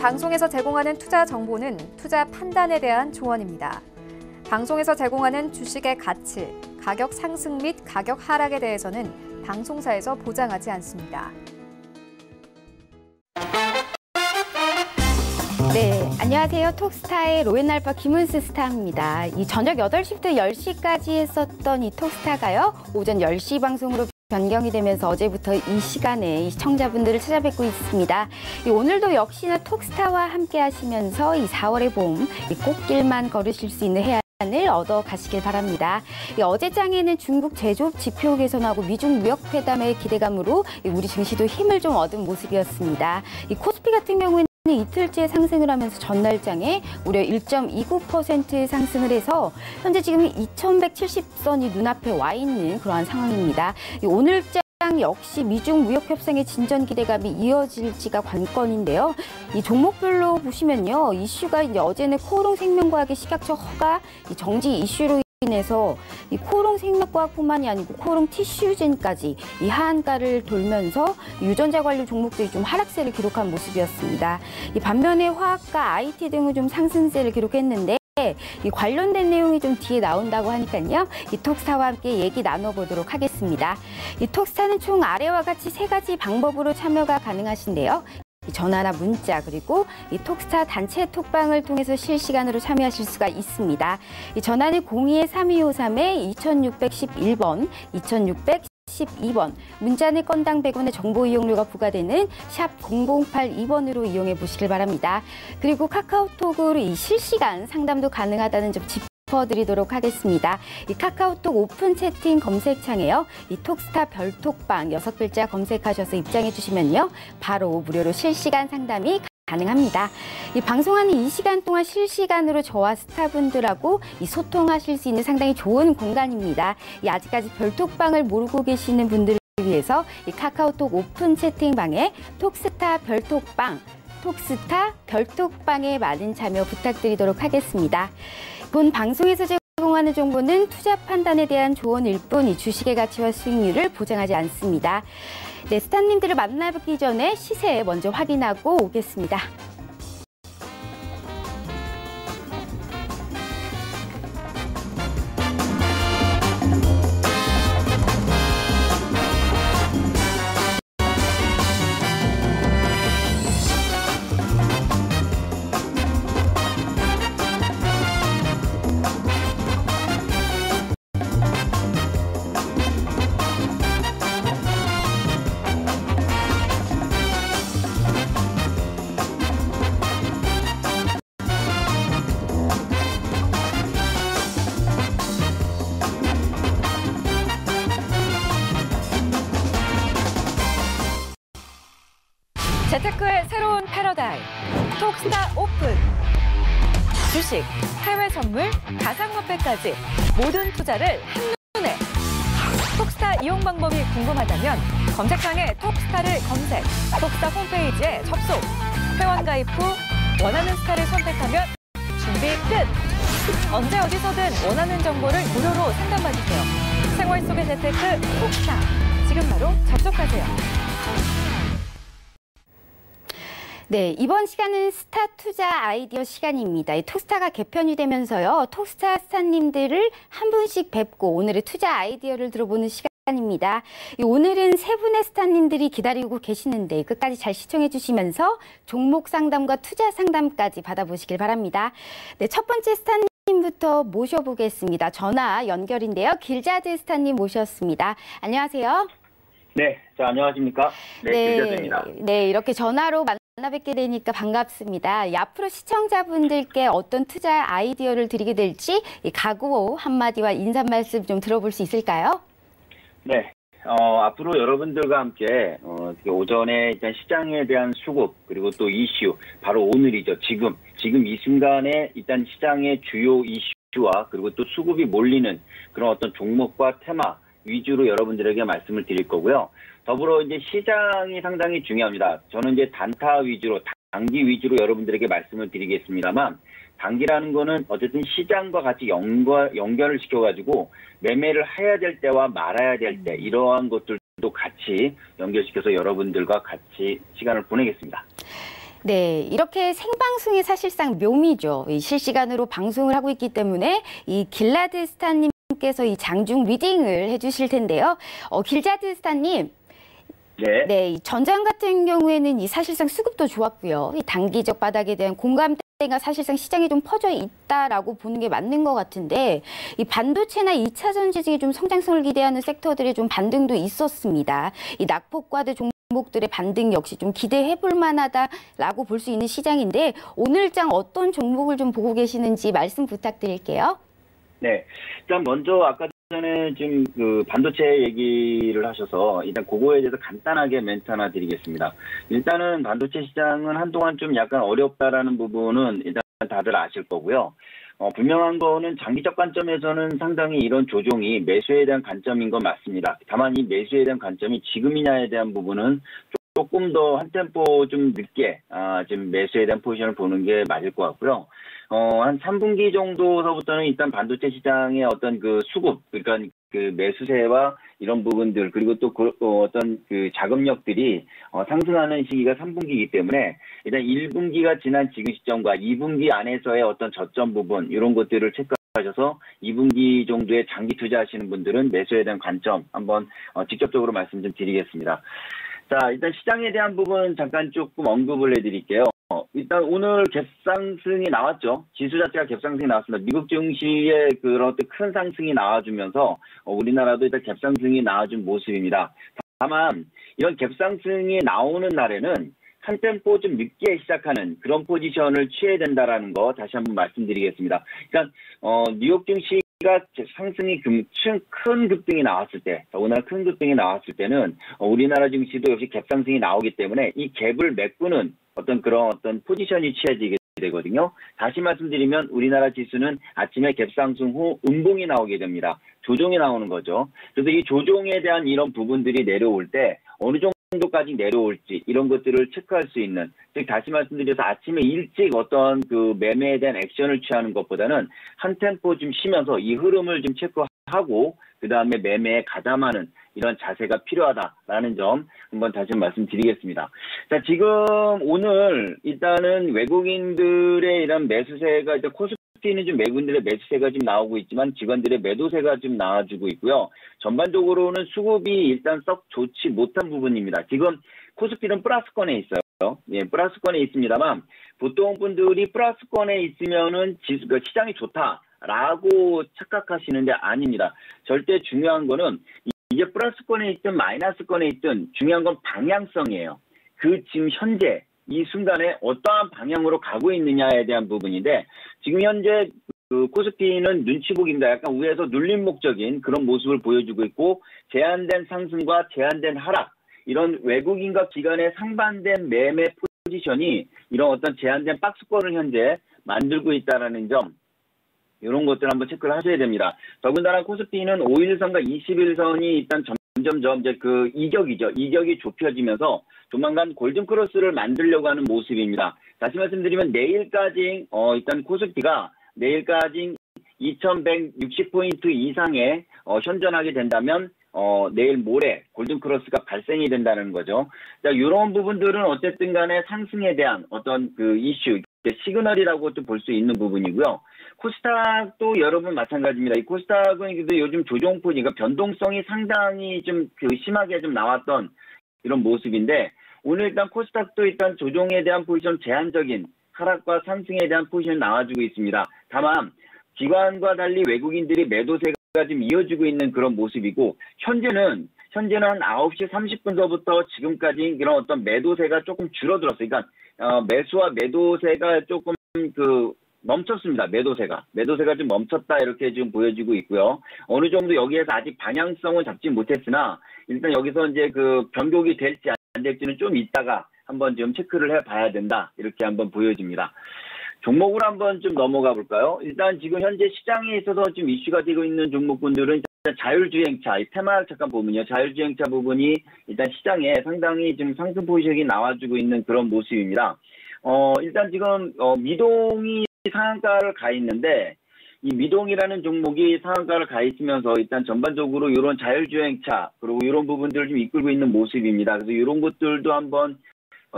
방송에서 제공하는 투자 정보는 투자 판단에 대한 조언입니다. 방송에서 제공하는 주식의 가치, 가격 상승 및 가격 하락에 대해서는 방송사에서 보장하지 않습니다. 네, 안녕하세요. 톡스타의 로엔알파 김은스 스타입니다. 이 저녁 8시부터 10시까지 했었던 이 톡스타가요, 오전 10시 방송으로 변경이 되면서 어제부터 이 시간에 이 시청자분들을 찾아뵙고 있습니다. 오늘도 역시나 톡스타와 함께 하시면서 이 4월의 봄, 이 꽃길만 걸으실 수 있는 해안을 얻어 가시길 바랍니다. 어제장에는 중국 제조업 지표 개선하고 미중 무역 회담의 기대감으로 우리 증시도 힘을 좀 얻은 모습이었습니다. 이 코스피 같은 경우에는 이틀째 상승을 하면서 전날장에 무려 1.29% 상승을 해서 현재 지금 2170선이 눈앞에 와 있는 그러한 상황입니다. 오늘장 역시 미중 무역 협상의 진전 기대감이 이어질지가 관건인데요. 이 종목별로 보시면요, 이슈가 이제 어제는 코오롱 생명과학의 식약처 허가 정지 이슈로 인해서 이 코오롱 생명과학뿐만이 아니고 코오롱 티슈젠까지 이 하한가를 돌면서 유전자 관련 종목들이 좀 하락세를 기록한 모습이었습니다. 이 반면에 화학과 IT 등은 좀 상승세를 기록했는데 이 관련된 내용이 좀 뒤에 나온다고 하니까요. 이 톡스타와 함께 얘기 나눠보도록 하겠습니다. 이 톡스타는 총 아래와 같이 3가지 방법으로 참여가 가능하신데요. 전화나 문자, 그리고 이 톡스타 단체 톡방을 통해서 실시간으로 참여하실 수가 있습니다. 이 전화는 02-3253-2611번, 2612번, 문자는 건당 100원의 정보 이용료가 부과되는 샵 0082번으로 이용해 보시길 바랍니다. 그리고 카카오톡으로 이 실시간 상담도 가능하다는 점 짚어드리도록 하겠습니다. 이 카카오톡 오픈 채팅 검색창에요, 이 톡스타 별톡방 6글자 검색하셔서 입장해 주시면요, 바로 무료로 실시간 상담이 가능합니다. 이 방송하는 이 시간 동안 실시간으로 저와 스타분들하고 이 소통하실 수 있는 상당히 좋은 공간입니다. 이 아직까지 별톡방을 모르고 계시는 분들을 위해서 이 카카오톡 오픈 채팅방에 톡스타 별톡방, 톡스타 별톡방에 많은 참여 부탁드리도록 하겠습니다. 본 방송에서 제공하는 정보는 투자 판단에 대한 조언일 뿐 이 주식의 가치와 수익률을 보장하지 않습니다. 네, 스타님들을 만나뵙기 전에 시세 먼저 확인하고 오겠습니다. 재테크의 새로운 패러다임, 톡스타 오픈. 주식, 해외 선물, 가상화폐까지 모든 투자를 한눈에. 톡스타 이용 방법이 궁금하다면 검색창에 톡스타를 검색, 톡스타 홈페이지에 접속, 회원 가입 후 원하는 스타를 선택하면 준비 끝! 언제 어디서든 원하는 정보를 무료로 상담받으세요. 생활 속의 재테크 톡스타, 지금 바로 접속하세요. 네, 이번 시간은 스타 투자 아이디어 시간입니다. 이 톡스타가 개편이 되면서요, 톡스타 스타님들을 한 분씩 뵙고 오늘의 투자 아이디어를 들어보는 시간입니다. 오늘은 3분의 스타님들이 기다리고 계시는데 끝까지 잘 시청해 주시면서 종목 상담과 투자 상담까지 받아보시길 바랍니다. 네, 첫 번째 스타님부터 모셔보겠습니다. 전화 연결인데요. 길자드 스타님 모셨습니다. 안녕하세요. 네, 자, 안녕하십니까? 네, 길자드입니다. 네, 이렇게 전화로 만나 뵙게 되니까 반갑습니다. 앞으로 시청자분들께 어떤 투자 아이디어를 드리게 될지 각오 한마디와 인사 말씀 좀 들어볼 수 있을까요? 네, 앞으로 여러분들과 함께 오전에 일단 시장에 대한 수급, 그리고 또 이슈, 바로 오늘이죠. 지금 이 순간에 일단 시장의 주요 이슈와 그리고 또 수급이 몰리는 그런 어떤 종목과 테마 위주로 여러분들에게 말씀을 드릴 거고요. 더불어 이제 시장이 상당히 중요합니다. 저는 이제 단타 위주로, 단기 위주로 여러분들에게 말씀을 드리겠습니다만, 단기라는 거는 어쨌든 시장과 같이 연결을 시켜가지고 매매를 해야 될 때와 말아야 될 때, 이러한 것들도 같이 연결시켜서 여러분들과 같이 시간을 보내겠습니다. 네, 이렇게 생방송이 사실상 묘미죠. 이 실시간으로 방송을 하고 있기 때문에 이 길라드스탄님께서 이 장중 리딩을 해주실 텐데요. 길라드스탄님. 네. 네, 이 전장 같은 경우에는 이 사실상 수급도 좋았고요. 이 단기적 바닥에 대한 공감대가 사실상 시장에 좀 퍼져 있다라고 보는 게 맞는 것 같은데, 이 반도체나 2차 전지 등의 좀 성장성을 기대하는 섹터들의 좀 반등도 있었습니다. 이 낙폭과드 종목들의 반등 역시 좀 기대해 볼 만하다라고 볼 수 있는 시장인데, 오늘장 어떤 종목을 좀 보고 계시는지 말씀 부탁드릴게요. 네. 일단 먼저 아까 전에 지금 그 반도체 얘기를 하셔서 일단 그거에 대해서 간단하게 멘트 하나 드리겠습니다. 일단은 반도체 시장은 한동안 좀 약간 어렵다라는 부분은 일단 다들 아실 거고요. 분명한 거는 장기적 관점에서는 상당히 이런 조정이 매수에 대한 관점인 건 맞습니다. 다만 이 매수에 대한 관점이 지금이냐에 대한 부분은 조금 더 한 템포 좀 늦게 지금 매수에 대한 포지션을 보는 게 맞을 것 같고요. 한 3분기 정도서부터는 일단 반도체 시장의 어떤 그 수급, 그러니까 그 매수세와 이런 부분들, 그리고 또 어떤 그 자금력들이 상승하는 시기가 3분기이기 때문에 일단 1분기가 지난 지금 시점과 2분기 안에서의 어떤 저점 부분, 이런 것들을 체크하셔서 2분기 정도에 장기 투자하시는 분들은 매수에 대한 관점 한번 직접적으로 말씀 좀 드리겠습니다. 자, 일단 시장에 대한 부분 잠깐 조금 언급을 해드릴게요. 일단 오늘 갭상승이 나왔죠. 지수 자체가 갭상승이 나왔습니다. 미국 증시의 그런 어떤 큰 상승이 나와주면서 우리나라도 일단 갭상승이 나와준 모습입니다. 다만 이런 갭상승이 나오는 날에는 한 템포 좀 늦게 시작하는 그런 포지션을 취해야 된다라는 거 다시 한번 말씀드리겠습니다. 그러니까 뉴욕 증시가 상승이 큰 급등이 나왔을 때, 오늘 큰 급등이 나왔을 때는 우리나라 증시도 역시 갭상승이 나오기 때문에 이 갭을 메꾸는 그런 포지션이 취해지게 되거든요. 다시 말씀드리면 우리나라 지수는 아침에 갭상승 후 음봉이 나오게 됩니다. 조정이 나오는 거죠. 그래서 이 조정에 대한 이런 부분들이 내려올 때 어느 정도까지 내려올지 이런 것들을 체크할 수 있는, 즉 다시 말씀드려서 아침에 일찍 어떤 그 매매에 대한 액션을 취하는 것보다는 한 템포 좀 쉬면서 이 흐름을 좀 체크하고 그 다음에 매매에 가담하는 이런 자세가 필요하다라는 점 한번 다시 말씀드리겠습니다. 자, 지금 오늘 일단은 외국인들의 이런 매수세가 일단 코스피는 좀 외국인들의 매수세가 좀 나오고 있지만 직원들의 매도세가 좀 나와주고 있고요. 전반적으로는 수급이 일단 썩 좋지 못한 부분입니다. 지금 코스피는 플러스권에 있어요. 예, 플러스권에 있습니다만 보통 분들이 플러스권에 있으면은 시장이 좋다라고 착각하시는데 아닙니다. 절대 중요한 거는 이게 플러스권에 있든 마이너스권에 있든 중요한 건 방향성이에요. 그 지금 현재 이 순간에 어떠한 방향으로 가고 있느냐에 대한 부분인데 지금 현재 그 코스피는 눈치보기입니다. 약간 위에서 눌림 목적인 그런 모습을 보여주고 있고 제한된 상승과 제한된 하락, 이런 외국인과 기관의 상반된 매매 포지션이 이런 어떤 제한된 박스권을 현재 만들고 있다는 점, 이런 것들 한번 체크를 하셔야 됩니다. 더군다나 코스피는 5일선과 20일선이 일단 점점점 이제 그 이격이 좁혀지면서 조만간 골든크로스를 만들려고 하는 모습입니다. 다시 말씀드리면 내일까지 일단 코스피가 내일까지 2160포인트 이상에 현존하게 된다면 내일 모레 골든크로스가 발생이 된다는 거죠. 자, 이런 부분들은 어쨌든 간에 상승에 대한 어떤 그 이슈, 시그널이라고 또 볼 수 있는 부분이고요. 코스닥도 여러분 마찬가지입니다. 이 코스닥은 요즘 조정폭이니까 변동성이 상당히 좀 심하게 좀 나왔던 이런 모습인데 오늘 일단 코스닥도 일단 조정에 대한 포지션 제한적인 하락과 상승에 대한 포지션이 나와주고 있습니다. 다만 기관과 달리 외국인들이 매도세가 지금 이어지고 있는 그런 모습이고 현재는 한 9시 30분서부터 지금까지 이런 어떤 매도세가 조금 줄어들었어요. 그러니까 매수와 매도세가 조금 멈췄습니다. 매도세가 좀 멈췄다 이렇게 지금 보여지고 있고요. 어느 정도 여기에서 아직 방향성을 잡지 못했으나 일단 여기서 이제 그 변곡이 될지 안 될지는 좀 이따가 한번 좀 체크를 해봐야 된다 이렇게 한번 보여집니다. 종목으로 한번 좀 넘어가 볼까요? 일단 지금 현재 시장에 있어서 지금 이슈가 되고 있는 종목군들은 일단 자율주행차, 이 테마 잠깐 보면요. 자율주행차 부분이 일단 시장에 상당히 지금 상승 포지션이 나와주고 있는 그런 모습입니다. 일단 지금 미동이 상한가를 가 있는데 이 미동이라는 종목이 상한가를 가 있으면서 일단 전반적으로 이런 자율주행차 그리고 이런 부분들을 좀 이끌고 있는 모습입니다. 그래서 이런 것들도 한번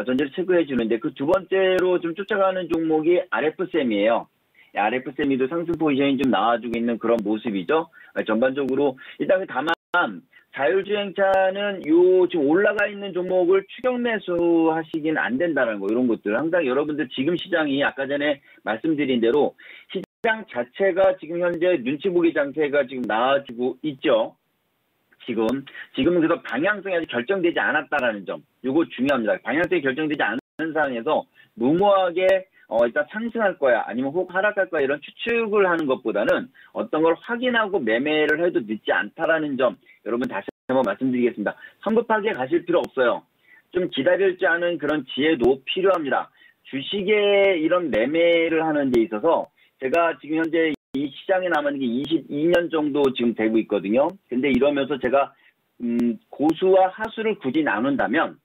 전체를 체크해 주는데 그 두 번째로 좀 쫓아가는 종목이 RF셈이에요. RF셈이도 상승 포지션이 좀 나와주고 있는 그런 모습이죠. 전반적으로 일단 다만 자율주행차는 지금 올라가 있는 종목을 추격 매수하시긴 안 된다는 거 이런 것들 항상 여러분들 지금 시장이 아까 전에 말씀드린 대로 시장 자체가 지금 현재 눈치 보기 장세가 지금 나와주고 있죠. 지금은 그래서 방향성이 아직 결정되지 않았다라는 점, 이거 중요합니다. 방향성이 결정되지 않은 상황에서 무모하게 일단 상승할 거야, 아니면 혹 하락할 거야 이런 추측을 하는 것보다는 어떤 걸 확인하고 매매를 해도 늦지 않다라는 점, 여러분 다시 한번 말씀드리겠습니다. 성급하게 가실 필요 없어요. 좀 기다릴 줄 아는 그런 지혜도 필요합니다. 주식에 이런 매매를 하는 데 있어서 제가 지금 현재 이 시장에 남은 게 22년 정도 지금 되고 있거든요. 근데 이러면서 제가 고수와 하수를 굳이 나눈다면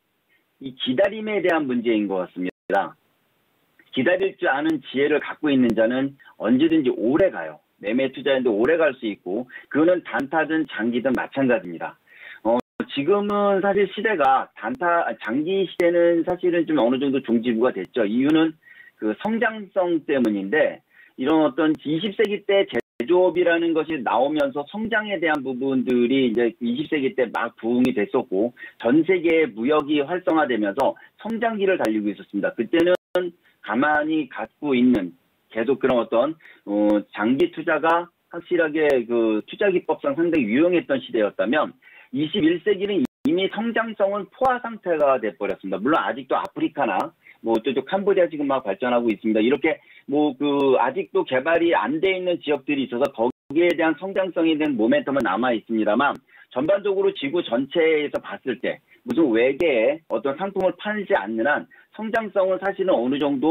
이 기다림에 대한 문제인 것 같습니다. 기다릴 줄 아는 지혜를 갖고 있는 자는 언제든지 오래 가요. 매매 투자인데 오래 갈 수 있고 그거는 단타든 장기든 마찬가지입니다. 지금은 사실 시대가 장기 시대는 사실은 좀 어느 정도 종지부가 됐죠. 이유는 그 성장성 때문인데 이런 어떤 20세기 때 제조업이라는 것이 나오면서 성장에 대한 부분들이 이제 20세기 때 막 부흥이 됐었고 전 세계의 무역이 활성화되면서 성장기를 달리고 있었습니다. 그때는 가만히 갖고 있는 계속 그런 어떤 장기 투자가 확실하게 그 투자 기법상 상당히 유용했던 시대였다면 21세기는 이미 성장성은 포화 상태가 돼버렸습니다. 물론 아직도 아프리카나 또 캄보디아 지금 막 발전하고 있습니다. 이렇게 아직도 개발이 안 돼 있는 지역들이 있어서 거기에 대한 성장성에 대한 모멘텀은 남아 있습니다만 전반적으로 지구 전체에서 봤을 때 무슨 외계에 어떤 상품을 팔지 않는 한 성장성은 사실은 어느 정도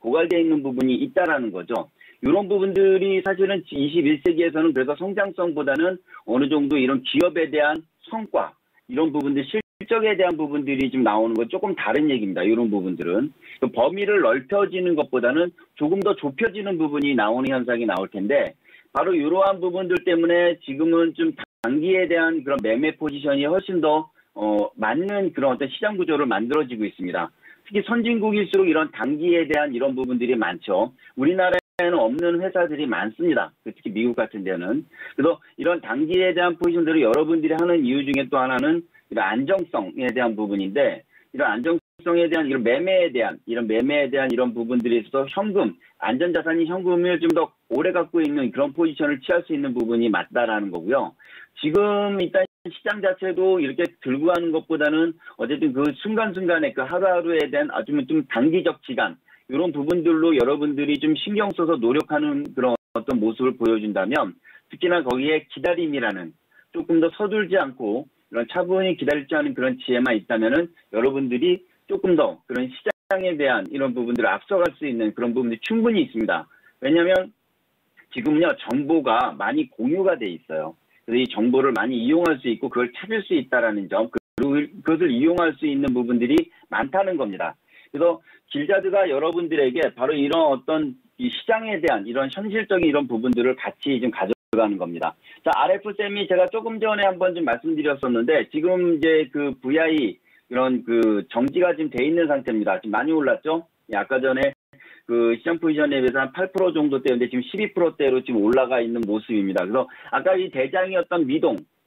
고갈되어 있는 부분이 있다라는 거죠. 이런 부분들이 사실은 21세기에서는 그래서 성장성보다는 어느 정도 이런 기업에 대한 성과, 이런 부분들, 실적에 대한 부분들이 좀 나오는 건 조금 다른 얘기입니다. 이런 부분들은. 범위를 넓혀지는 것보다는 조금 더 좁혀지는 부분이 나오는 현상이 나올 텐데, 바로 이러한 부분들 때문에 지금은 좀 단기에 대한 그런 매매 포지션이 훨씬 더 맞는 그런 어떤 시장 구조를 만들어지고 있습니다. 특히 선진국일수록 이런 단기에 대한 이런 부분들이 많죠. 우리나라에는 없는 회사들이 많습니다. 특히 미국 같은 데는. 그래서 이런 단기에 대한 포지션들을 여러분들이 하는 이유 중에 또 하나는 이런 안정성에 대한 부분인데, 이런 안정성에 대한 이런 매매에 대한 이런 부분들에 있어서 현금, 안전자산인 현금을 좀 더 오래 갖고 있는 그런 포지션을 취할 수 있는 부분이 맞다라는 거고요. 지금 일단 시장 자체도 이렇게 들고 가는 것보다는 어쨌든 그 순간순간에 그 하루하루에 대한 아주 좀 단기적 지간, 이런 부분들로 여러분들이 좀 신경 써서 노력하는 그런 어떤 모습을 보여준다면, 특히나 거기에 기다림이라는, 조금 더 서둘지 않고 이런 차분히 기다릴 줄 아는 그런 지혜만 있다면은 여러분들이 조금 더 그런 시장에 대한 이런 부분들을 앞서갈 수 있는 그런 부분들이 충분히 있습니다. 왜냐하면 지금은요, 정보가 많이 공유가 돼 있어요. 그래서 이 정보를 많이 이용할 수 있고 그걸 찾을 수 있다라는 점, 그리고 그것을 이용할 수 있는 부분들이 많다는 겁니다. 그래서 길자드가 여러분들에게 바로 이런 어떤 이 시장에 대한 이런 현실적인 이런 부분들을 같이 좀 가져가는 겁니다. 자, RF셈이 제가 조금 전에 한번 좀 말씀드렸었는데, 지금 이제 그 VI 이런 그 정지가 지금 돼 있는 상태입니다. 지금 많이 올랐죠? 아까 전에 그 시장 포지션에 비해서 한 8% 정도대였는데 지금 12%대로 지금 올라가 있는 모습입니다. 그래서 아까 이 대장이었던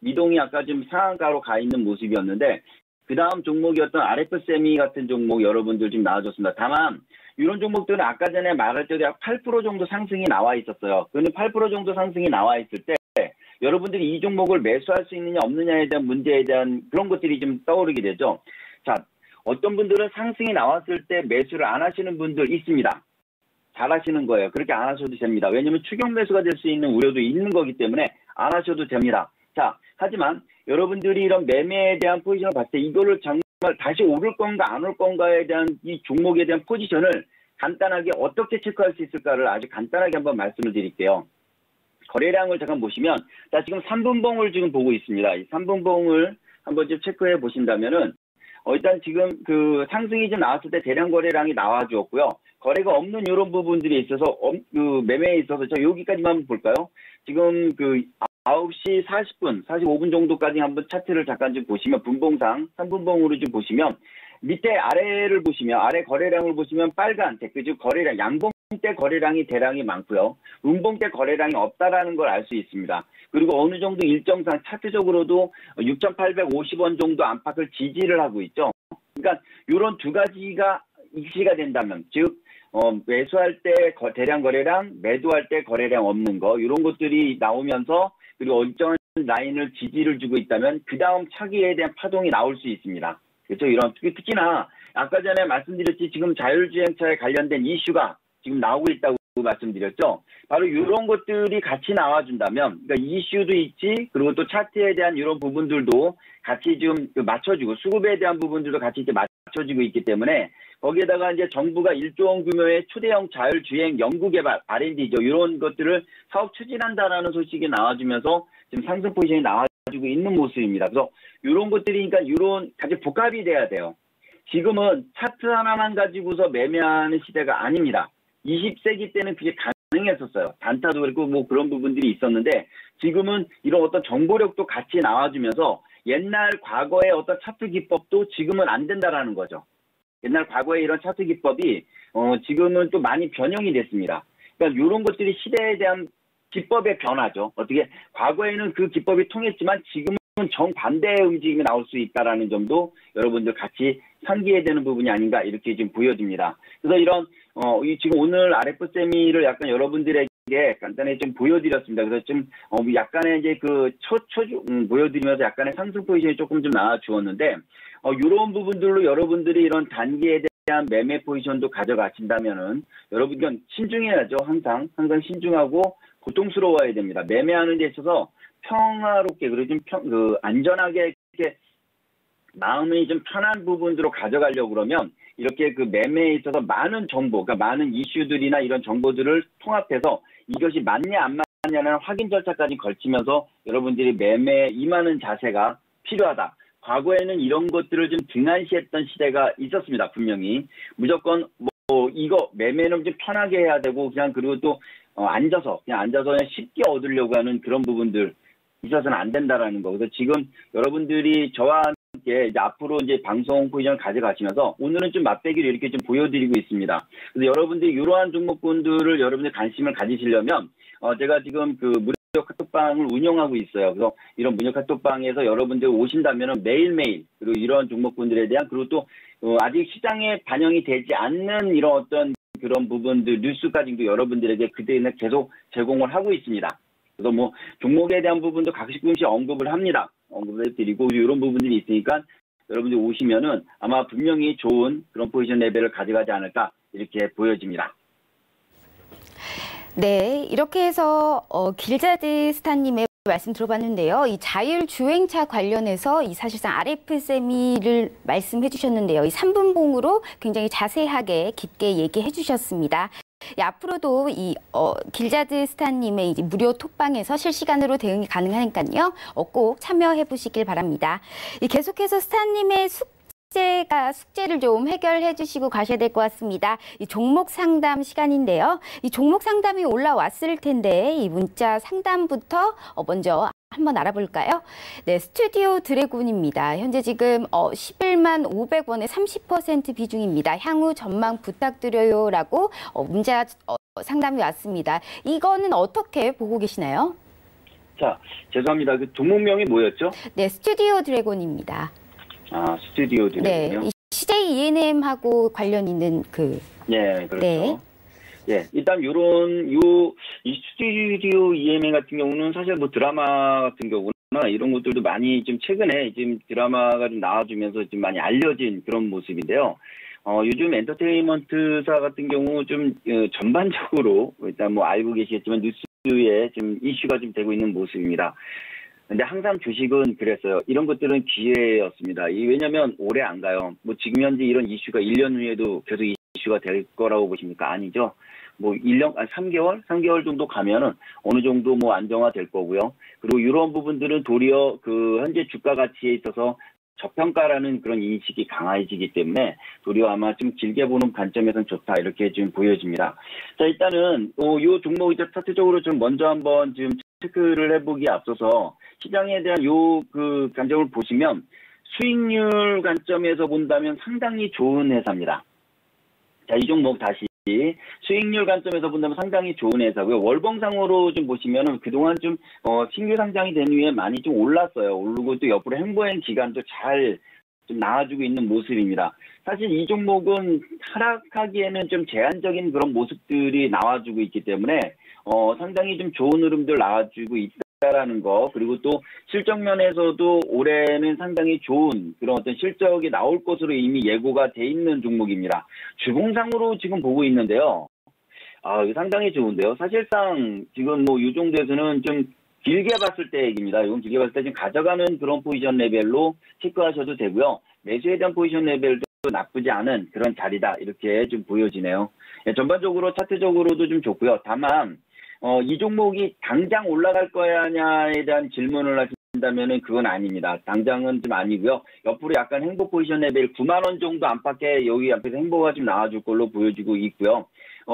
미동이 아까 지금 상한가로 가 있는 모습이었는데, 그 다음 종목이었던 RF세미 같은 종목 여러분들 지금 나와줬습니다. 다만 이런 종목들은 아까 전에 말할 때도 약 8% 정도 상승이 나와 있었어요. 그런데 8% 정도 상승이 나와 있을 때 여러분들이 이 종목을 매수할 수 있느냐 없느냐에 대한 문제에 대한 그런 것들이 좀 떠오르게 되죠. 자, 어떤 분들은 상승이 나왔을 때 매수를 안 하시는 분들 있습니다. 잘 하시는 거예요. 그렇게 안 하셔도 됩니다. 왜냐하면 추격 매수가 될 수 있는 우려도 있는 거기 때문에 안 하셔도 됩니다. 자, 하지만 여러분들이 이런 매매에 대한 포지션을 봤을 때 이거를 정말 다시 오를 건가 안 올 건가에 대한 이 종목에 대한 포지션을 간단하게 어떻게 체크할 수 있을까를 아주 간단하게 한번 말씀을 드릴게요. 거래량을 잠깐 보시면, 자, 지금 3분봉을 지금 보고 있습니다. 이 3분봉을 한번 좀 체크해 보신다면은, 일단 지금 그 상승이 좀 나왔을 때 대량 거래량이 나와 주었고요. 거래가 없는 이런 부분들이 있어서, 그 매매에 있어서, 저 여기까지만 한번 볼까요? 지금 그 9시 40분, 45분 정도까지 한번 차트를 잠깐 좀 보시면, 분봉상, 3분봉으로 좀 보시면, 밑에 아래를 보시면, 아래 거래량을 보시면 빨간 즉 거래량, 양봉 때 거래량이 대량이 많고요. 음봉 때 거래량이 없다라는 걸 알 수 있습니다. 그리고 어느 정도 일정상 차트적으로도 6,850원 정도 안팎을 지지를 하고 있죠. 그러니까 이런 두 가지가 일치가 된다면, 즉 매수할 때 대량 거래량, 매도할 때 거래량 없는 거, 이런 것들이 나오면서 그리고 일정한 라인을 지지를 주고 있다면 그 다음 차기에 대한 파동이 나올 수 있습니다. 그렇죠? 이런 특히나 아까 전에 말씀드렸지, 지금 자율주행차에 관련된 이슈가 지금 나오고 있다고 말씀드렸죠. 바로 이런 것들이 같이 나와준다면, 그러니까 이슈도 있지, 그리고 또 차트에 대한 이런 부분들도 같이 좀 맞춰주고, 수급에 대한 부분들도 같이 이제 맞춰지고 있기 때문에, 거기에다가 이제 정부가 1조 원 규모의 초대형 자율주행 연구개발, R&D죠. 이런 것들을 사업 추진한다라는 소식이 나와주면서 지금 상승 포지션이 나와주고 있는 모습입니다. 그래서 이런 것들이, 그러니까 이런 같이 복합이 돼야 돼요. 지금은 차트 하나만 가지고서 매매하는 시대가 아닙니다. 20세기 때는 그게 가능했었어요. 단타도 그렇고 뭐 그런 부분들이 있었는데, 지금은 이런 어떤 정보력도 같이 나와주면서 옛날 과거의 어떤 차트 기법도 지금은 안 된다라는 거죠. 옛날 과거의 이런 차트 기법이 지금은 또 많이 변형이 됐습니다. 그러니까 이런 것들이 시대에 대한 기법의 변화죠. 어떻게 과거에는 그 기법이 통했지만 지금은 정반대의 움직임이 나올 수 있다라는 점도 여러분들 같이 상기해야 되는 부분이 아닌가, 이렇게 지금 보여집니다. 그래서 이런 지금 오늘 RF 세미를 약간 여러분들에게 간단히 좀 보여드렸습니다. 그래서 좀 약간의 이제 보여드리면서 약간의 상승 포지션이 조금 좀 나와주었는데, 이런 부분들로 여러분들이 이런 단기에 대한 매매 포지션도 가져가신다면은 여러분 신중해야죠. 항상 신중하고 고통스러워야 됩니다. 매매하는 데 있어서 평화롭게, 그리고 좀 안전하게 이렇게 마음이 좀 편한 부분으로 가져가려고 그러면, 이렇게 그 매매에 있어서 많은 정보, 그러니까 많은 이슈들이나 이런 정보들을 통합해서 이것이 맞냐 안 맞냐는 확인 절차까지 걸치면서 여러분들이 매매에 임하는 자세가 필요하다. 과거에는 이런 것들을 좀 등한시했던 시대가 있었습니다. 분명히. 무조건 이거 매매는 좀 편하게 해야 되고, 그리고 또 앉아서 그냥 쉽게 얻으려고 하는 그런 부분들 있어서는 안 된다라는 거. 그래서 지금 여러분들이 저와 함께 이제 앞으로 이제 방송 포지션을 가져가시면서 오늘은 좀 맛배기를 이렇게 좀 보여드리고 있습니다. 그래서 여러분들이 이러한 종목군들을 여러분들 관심을 가지시려면 제가 지금 그 무료 카톡방을 운영하고 있어요. 그래서 이런 무료 카톡방에서 여러분들 오신다면은 매일매일, 그리고 이런 종목군들에 대한, 그리고 또 아직 시장에 반영이 되지 않는 이런 어떤 그런 부분들, 뉴스까지도 여러분들에게 그때는 계속 제공을 하고 있습니다. 그래서 뭐 종목에 대한 부분도 가끔씩 언급을 합니다. 언급을 드리고 이런 부분들이 있으니까 여러분들 오시면은 아마 분명히 좋은 그런 포지션 레벨을 가져가지 않을까, 이렇게 보여집니다. 네, 이렇게 해서 길자드 스타님의 말씀 들어봤는데요. 이 자율주행차 관련해서 이 사실상 RF 세미를 말씀해 주셨는데요. 이 3분봉으로 굉장히 자세하게 깊게 얘기해 주셨습니다. 앞으로도 이 길자드 스타님의 이제 무료 톡방에서 실시간으로 대응이 가능하니까요. 꼭 참여해 보시길 바랍니다. 계속해서 스타님의 숙제를 좀 해결해 주시고 가셔야 될 것 같습니다. 이 종목 상담 시간인데요. 이 종목 상담이 올라왔을 텐데 이 문자 상담부터 먼저 한번 알아볼까요? 네, 스튜디오 드래곤입니다. 현재 지금 11만 500원에 30% 비중입니다. 향후 전망 부탁드려요라고 문자 상담이 왔습니다. 이거는 어떻게 보고 계시나요? 자, 죄송합니다. 그 종목명이 뭐였죠? 네, 스튜디오 드래곤입니다. 아, 스튜디오 드래곤이요? 네, CJ ENM하고 관련 있는 네, 그렇죠. 네. 예, 일단 이 스튜디오 EMA 같은 경우는 사실 뭐 드라마 같은 경우나 이런 것들도 많이 좀 최근에 지금 드라마가 좀 나와주면서 좀 많이 알려진 그런 모습인데요. 요즘 엔터테인먼트사 같은 경우 좀 전반적으로 일단 뭐 알고 계시겠지만 뉴스에 좀 이슈가 좀 되고 있는 모습입니다. 근데 항상 주식은 그랬어요. 이런 것들은 기회였습니다. 왜냐면 오래 안 가요. 뭐 지금 현재 이런 이슈가 1년 후에도 계속 이슈가 될 거라고 보십니까? 아니죠. 뭐 3개월 정도 가면은 어느 정도 뭐 안정화될 거고요. 그리고 이런 부분들은 도리어 그 현재 주가 가치에 있어서 저평가라는 그런 인식이 강해지기 때문에 도리어 아마 좀 길게 보는 관점에서는 좋다, 이렇게 좀 보여집니다. 자, 일단은 요 종목이 차트적으로 좀 먼저 한번 지금 체크를 해보기에 앞서서 시장에 대한 요 그 관점을 보시면 수익률 관점에서 본다면 상당히 좋은 회사입니다. 자, 이 종목 다시 수익률 관점에서 본다면 상당히 좋은 회사고요. 월봉상으로 좀 보시면은 그동안 좀 신규 상장이 된 후에 많이 좀 올랐어요. 오르고 또 옆으로 행보행 기간도 잘 좀 나와주고 있는 모습입니다. 사실 이 종목은 하락하기에는 좀 제한적인 그런 모습들이 나와주고 있기 때문에 상당히 좀 좋은 흐름들 나와주고 있다라는 거, 그리고 또 실적 면에서도 올해는 상당히 좋은 그런 어떤 실적이 나올 것으로 이미 예고가 돼 있는 종목입니다. 주봉상으로 지금 보고 있는데요. 이거 상당히 좋은데요. 사실상 지금 뭐 이 정도에서는 좀 길게 봤을 때 얘기입니다. 이건 길게 봤을 때 좀 가져가는 그런 포지션 레벨로 체크하셔도 되고요. 매수에 대한 포지션 레벨도 나쁘지 않은 그런 자리다. 이렇게 좀 보여지네요. 전반적으로 차트적으로도 좀 좋고요. 다만 이 종목이 당장 올라갈 거냐에 대한 질문을 하신다면은 그건 아닙니다. 당장은 좀 아니고요. 옆으로 약간 행보 포지션 레벨 9만 원 정도 안팎에 여기 앞에서 행보가 좀 나와줄 걸로 보여지고 있고요.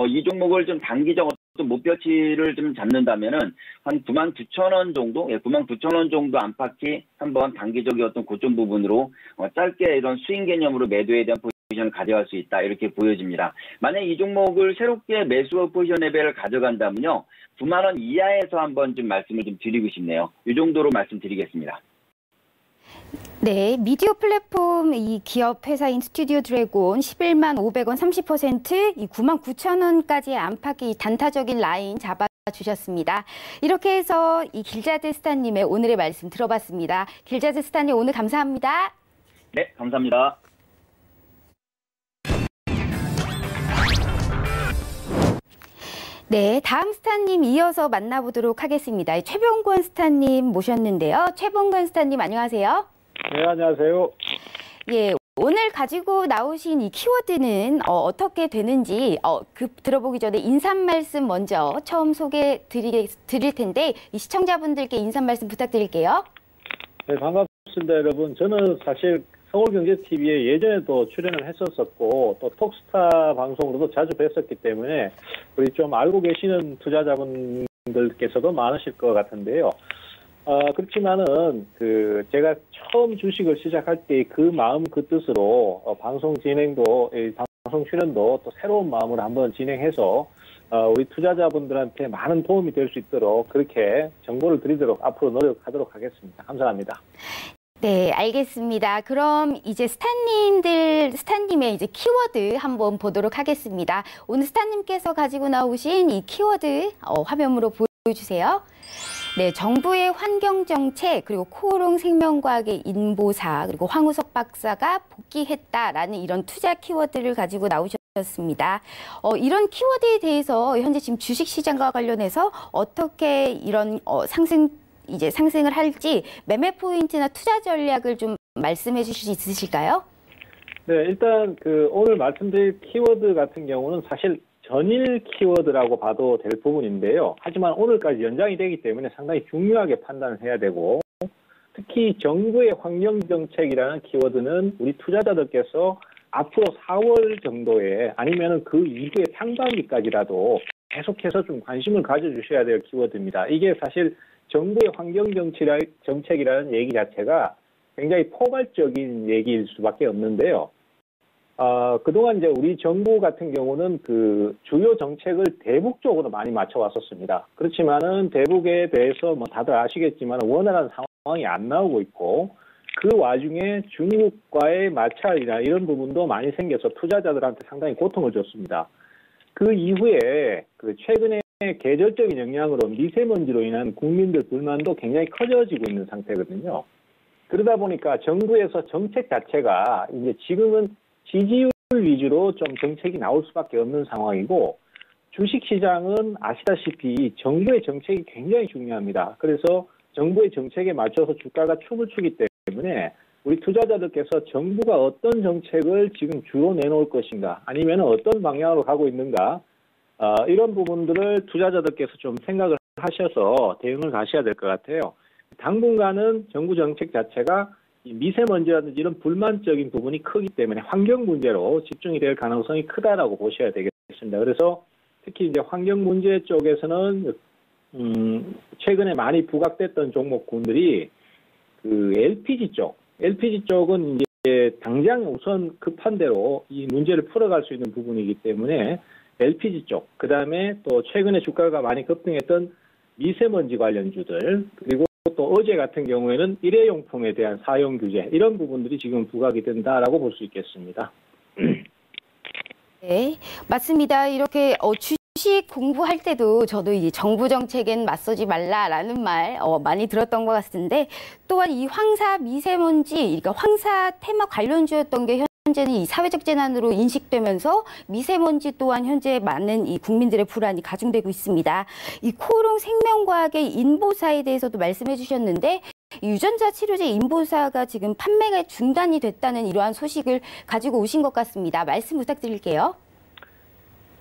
이 종목을 좀 단기적 어떤 목표치를 좀 잡는다면은 한 99,000원 정도, 99,000원 정도 안팎이 한번 단기적인 어떤 고점 부분으로 짧게 이런 스윙 개념으로 매도에 대한 포지션을 가져갈 수 있다. 이렇게 보여집니다. 만약 이 종목을 새롭게 매수 포지션 레벨을 가져간다면요. 9만 원 이하에서 한번 좀 말씀을 좀 드리고 싶네요. 이 정도로 말씀드리겠습니다. 네, 미디어 플랫폼 이 기업 회사인 스튜디오 드래곤 11만 500원 30%, 이 9만 9천 원까지의 안팎의 단타적인 라인 잡아주셨습니다. 이렇게 해서 이 길자드 스타님의 오늘의 말씀 들어봤습니다. 길자드 스타님 오늘 감사합니다. 네, 감사합니다. 네, 다음 스타님 이어서 만나보도록 하겠습니다. 최봉권 스타님 모셨는데요. 최봉권 스타님 안녕하세요. 네, 안녕하세요. 예, 오늘 가지고 나오신 이 키워드는 어떻게 되는지 들어보기 전에 인사 말씀 먼저 처음 소개 드릴 텐데 이 시청자분들께 인사 말씀 부탁드릴게요. 네, 반갑습니다, 여러분. 저는 사실 서울경제TV에 예전에도 출연을 했었었고 또 톡스타 방송으로도 자주 뵀었기 때문에 우리 좀 알고 계시는 투자자분들께서도 많으실 것 같은데요. 그렇지만은 제가 처음 주식을 시작할 때 그 마음 그 뜻으로 방송 진행도 방송 출연도 또 새로운 마음으로 한번 진행해서 우리 투자자분들한테 많은 도움이 될 수 있도록 그렇게 정보를 드리도록 앞으로 노력하도록 하겠습니다. 감사합니다. 네, 알겠습니다. 그럼 이제 스타님의 이제 키워드 한번 보도록 하겠습니다. 오늘 스타님께서 가지고 나오신 이 키워드 화면으로 보여주세요. 네, 정부의 환경정책, 그리고 코오롱 생명과학의 인보사, 그리고 황우석 박사가 복귀했다라는 이런 투자 키워드를 가지고 나오셨습니다. 이런 키워드에 대해서 현재 지금 주식시장과 관련해서 어떻게 이런 상승을 할지 매매 포인트나 투자 전략을 좀 말씀해 주실 수 있으실까요? 네, 일단 오늘 말씀드릴 키워드 같은 경우는 사실 전일 키워드라고 봐도 될 부분인데요. 하지만 오늘까지 연장이 되기 때문에 상당히 중요하게 판단을 해야 되고, 특히 정부의 환경정책이라는 키워드는 우리 투자자들께서 앞으로 4월 정도에 아니면 그 이후에 상반기까지라도 계속해서 좀 관심을 가져주셔야 될 키워드입니다. 이게 사실 정부의 환경정책이라는 얘기 자체가 굉장히 포괄적인 얘기일 수밖에 없는데요. 그동안 이제 우리 정부 같은 경우는 주요 정책을 대북 쪽으로 많이 맞춰왔었습니다. 그렇지만은 대북에 대해서 다들 아시겠지만 원활한 상황이 안 나오고 있고, 그 와중에 중국과의 마찰이나 이런 부분도 많이 생겨서 투자자들한테 상당히 고통을 줬습니다. 그 이후에 최근에 계절적인 영향으로 미세먼지로 인한 국민들 불만도 굉장히 커져지고 있는 상태거든요. 그러다 보니까 정부에서 정책 자체가 이제 지금은 지지율 위주로 좀 정책이 나올 수밖에 없는 상황이고, 주식시장은 아시다시피 정부의 정책이 굉장히 중요합니다. 그래서 정부의 정책에 맞춰서 주가가 춤을 추기 때문에 우리 투자자들께서 정부가 어떤 정책을 지금 주로 내놓을 것인가, 아니면 어떤 방향으로 가고 있는가, 이런 부분들을 투자자들께서 좀 생각을 하셔서 대응을 하셔야 될 것 같아요. 당분간은 정부 정책 자체가 미세먼지라든지 이런 불만적인 부분이 크기 때문에 환경 문제로 집중이 될 가능성이 크다라고 보셔야 되겠습니다. 그래서 특히 이제 환경 문제 쪽에서는 최근에 많이 부각됐던 종목군들이 LPG 쪽, LPG 쪽은 이제 당장 우선 급한 대로 이 문제를 풀어갈 수 있는 부분이기 때문에 LPG 쪽, 그 다음에 또 최근에 주가가 많이 급등했던 미세먼지 관련주들, 그리고 또 어제 같은 경우에는 일회용품에 대한 사용 규제, 이런 부분들이 지금 부각이 된다라고 볼 수 있겠습니다. 네, 맞습니다. 이렇게 주식 공부할 때도 저도 이 정부 정책엔 맞서지 말라라는 말 많이 들었던 것 같은데, 또한 이 황사 미세먼지, 그러니까 황사 테마 관련주였던 게 현재는 이 사회적 재난으로 인식되면서 미세먼지 또한 현재 많은 이 국민들의 불안이 가중되고 있습니다. 이 코오롱 생명과학의 인보사에 대해서도 말씀해 주셨는데, 유전자 치료제 인보사가 지금 판매가 중단이 됐다는 이러한 소식을 가지고 오신 것 같습니다. 말씀 부탁드릴게요.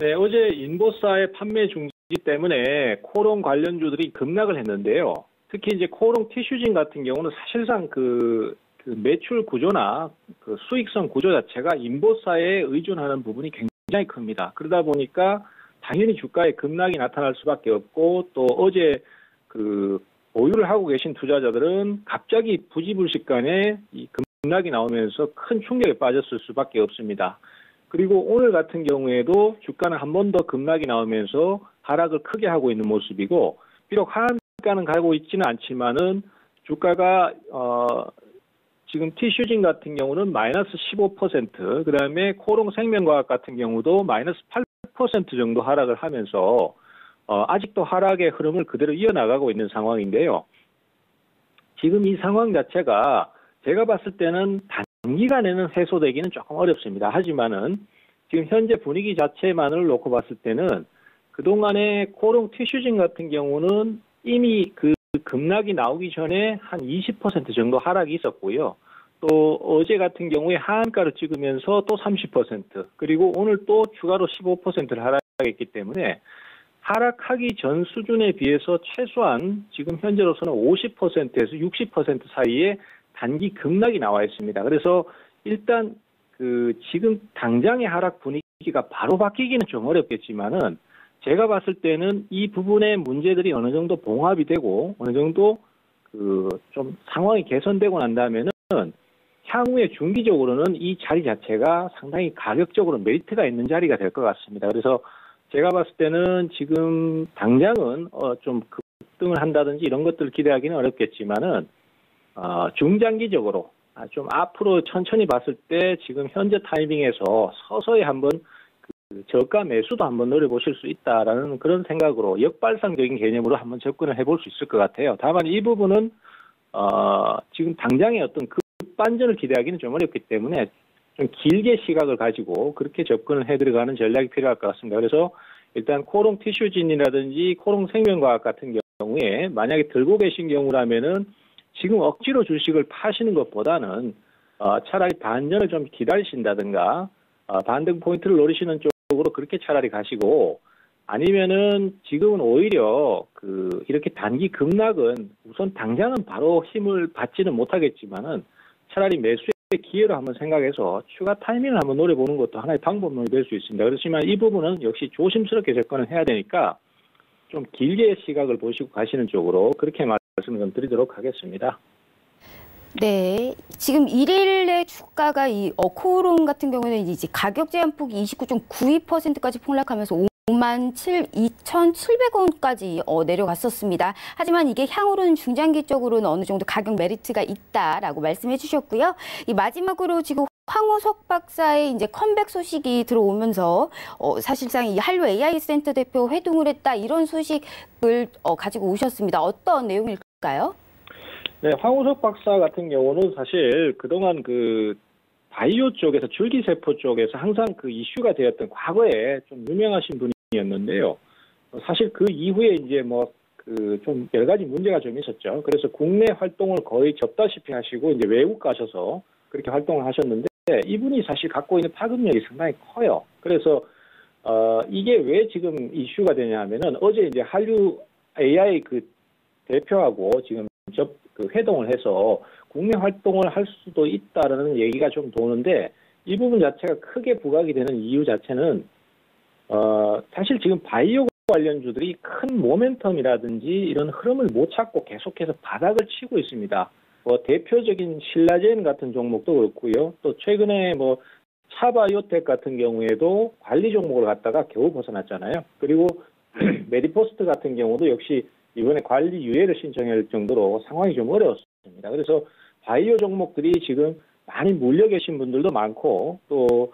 네, 어제 인보사의 판매 중지 때문에 코오롱 관련주들이 급락을 했는데요. 특히 이제 코오롱 티슈진 같은 경우는 사실상 그 매출 구조나 그 수익성 구조 자체가 인보사에 의존하는 부분이 굉장히 큽니다. 그러다 보니까 당연히 주가에 급락이 나타날 수밖에 없고, 또 어제 그 보유를 하고 계신 투자자들은 갑자기 부지불식간에 이 급락이 나오면서 큰 충격에 빠졌을 수밖에 없습니다. 그리고 오늘 같은 경우에도 주가는 한 번 더 급락이 나오면서 하락을 크게 하고 있는 모습이고, 비록 하한가는 가고 있지는 않지만은 주가가 지금 티슈진 같은 경우는 마이너스 15%, 그 다음에 코오롱 생명과학 같은 경우도 마이너스 8% 정도 하락을 하면서 아직도 하락의 흐름을 그대로 이어나가고 있는 상황인데요. 지금 이 상황 자체가 제가 봤을 때는 단기간에는 해소되기는 조금 어렵습니다. 하지만은 지금 현재 분위기 자체만을 놓고 봤을 때는 그동안에 코오롱 티슈진 같은 경우는 이미 그 급락이 나오기 전에 한 20% 정도 하락이 있었고요. 또 어제 같은 경우에 하한가를 찍으면서 또 30%, 그리고 오늘 또 추가로 15%를 하락했기 때문에 하락하기 전 수준에 비해서 최소한 지금 현재로서는 50%에서 60% 사이에 단기 급락이 나와 있습니다. 그래서 일단 지금 당장의 하락 분위기가 바로 바뀌기는 좀 어렵겠지만은, 제가 봤을 때는 이 부분의 문제들이 어느 정도 봉합이 되고 어느 정도 좀 상황이 개선되고 난다면은 향후에 중기적으로는 이 자리 자체가 상당히 가격적으로 메리트가 있는 자리가 될 것 같습니다. 그래서 제가 봤을 때는 지금 당장은 좀 급등을 한다든지 이런 것들을 기대하기는 어렵겠지만은 중장기적으로 좀 앞으로 천천히 봤을 때 지금 현재 타이밍에서 서서히 한번 저가 매수도 한번 노려보실 수 있다라는 그런 생각으로 역발상적인 개념으로 한번 접근을 해볼 수 있을 것 같아요. 다만 이 부분은 지금 당장의 어떤 급반전을 기대하기는 좀 어렵기 때문에 좀 길게 시각을 가지고 그렇게 접근을 해들어가는 전략이 필요할 것 같습니다. 그래서 일단 코오롱 티슈진이라든지 코오롱 생명과학 같은 경우에 만약에 들고 계신 경우라면은 지금 억지로 주식을 파시는 것보다는 차라리 반전을 좀 기다리신다든가 반등 포인트를 노리시는 쪽으로 그렇게 차라리 가시고, 아니면은 지금은 오히려 이렇게 단기 급락은 우선 당장은 바로 힘을 받지는 못하겠지만은 차라리 매수의 기회로 한번 생각해서 추가 타이밍을 한번 노려보는 것도 하나의 방법론이 될 수 있습니다. 그렇지만 이 부분은 역시 조심스럽게 접근을 해야 되니까 좀 길게 시각을 보시고 가시는 쪽으로 그렇게 말씀을 좀 드리도록 하겠습니다. 네, 지금 일일의 주가가 이 코오롱 같은 경우는 이제 가격 제한폭이 29.92%까지 폭락하면서 52,700원까지 내려갔었습니다. 하지만 이게 향후로는 중장기적으로는 어느 정도 가격 메리트가 있다라고 말씀해 주셨고요. 이 마지막으로 지금 황우석 박사의 이제 컴백 소식이 들어오면서 사실상 이 한류 AI 센터 대표 회동을 했다, 이런 소식을 가지고 오셨습니다. 어떤 내용일까요? 네, 황우석 박사 같은 경우는 사실 그동안 바이오 쪽에서 줄기세포 쪽에서 항상 이슈가 되었던 과거에 좀 유명하신 분이었는데요. 사실 그 이후에 이제 좀 여러 가지 문제가 좀 있었죠. 그래서 국내 활동을 거의 접다시피 하시고 이제 외국 가셔서 그렇게 활동을 하셨는데, 이분이 사실 갖고 있는 파급력이 상당히 커요. 그래서 이게 왜 지금 이슈가 되냐면은 어제 이제 한류 AI 대표하고 지금 회동을 해서 국내 활동을 할 수도 있다라는 얘기가 좀 도는데, 이 부분 자체가 크게 부각이 되는 이유 자체는 사실 지금 바이오 관련주들이 큰 모멘텀이라든지 이런 흐름을 못 찾고 계속해서 바닥을 치고 있습니다. 뭐 대표적인 신라젠 같은 종목도 그렇고요. 또 최근에 뭐 차바이오텍 같은 경우에도 관리 종목을 갖다가 겨우 벗어났잖아요. 그리고 메디포스트 같은 경우도 역시 이번에 관리 유예를 신청할 정도로 상황이 좀 어려웠습니다. 그래서 바이오 종목들이 지금 많이 몰려 계신 분들도 많고 또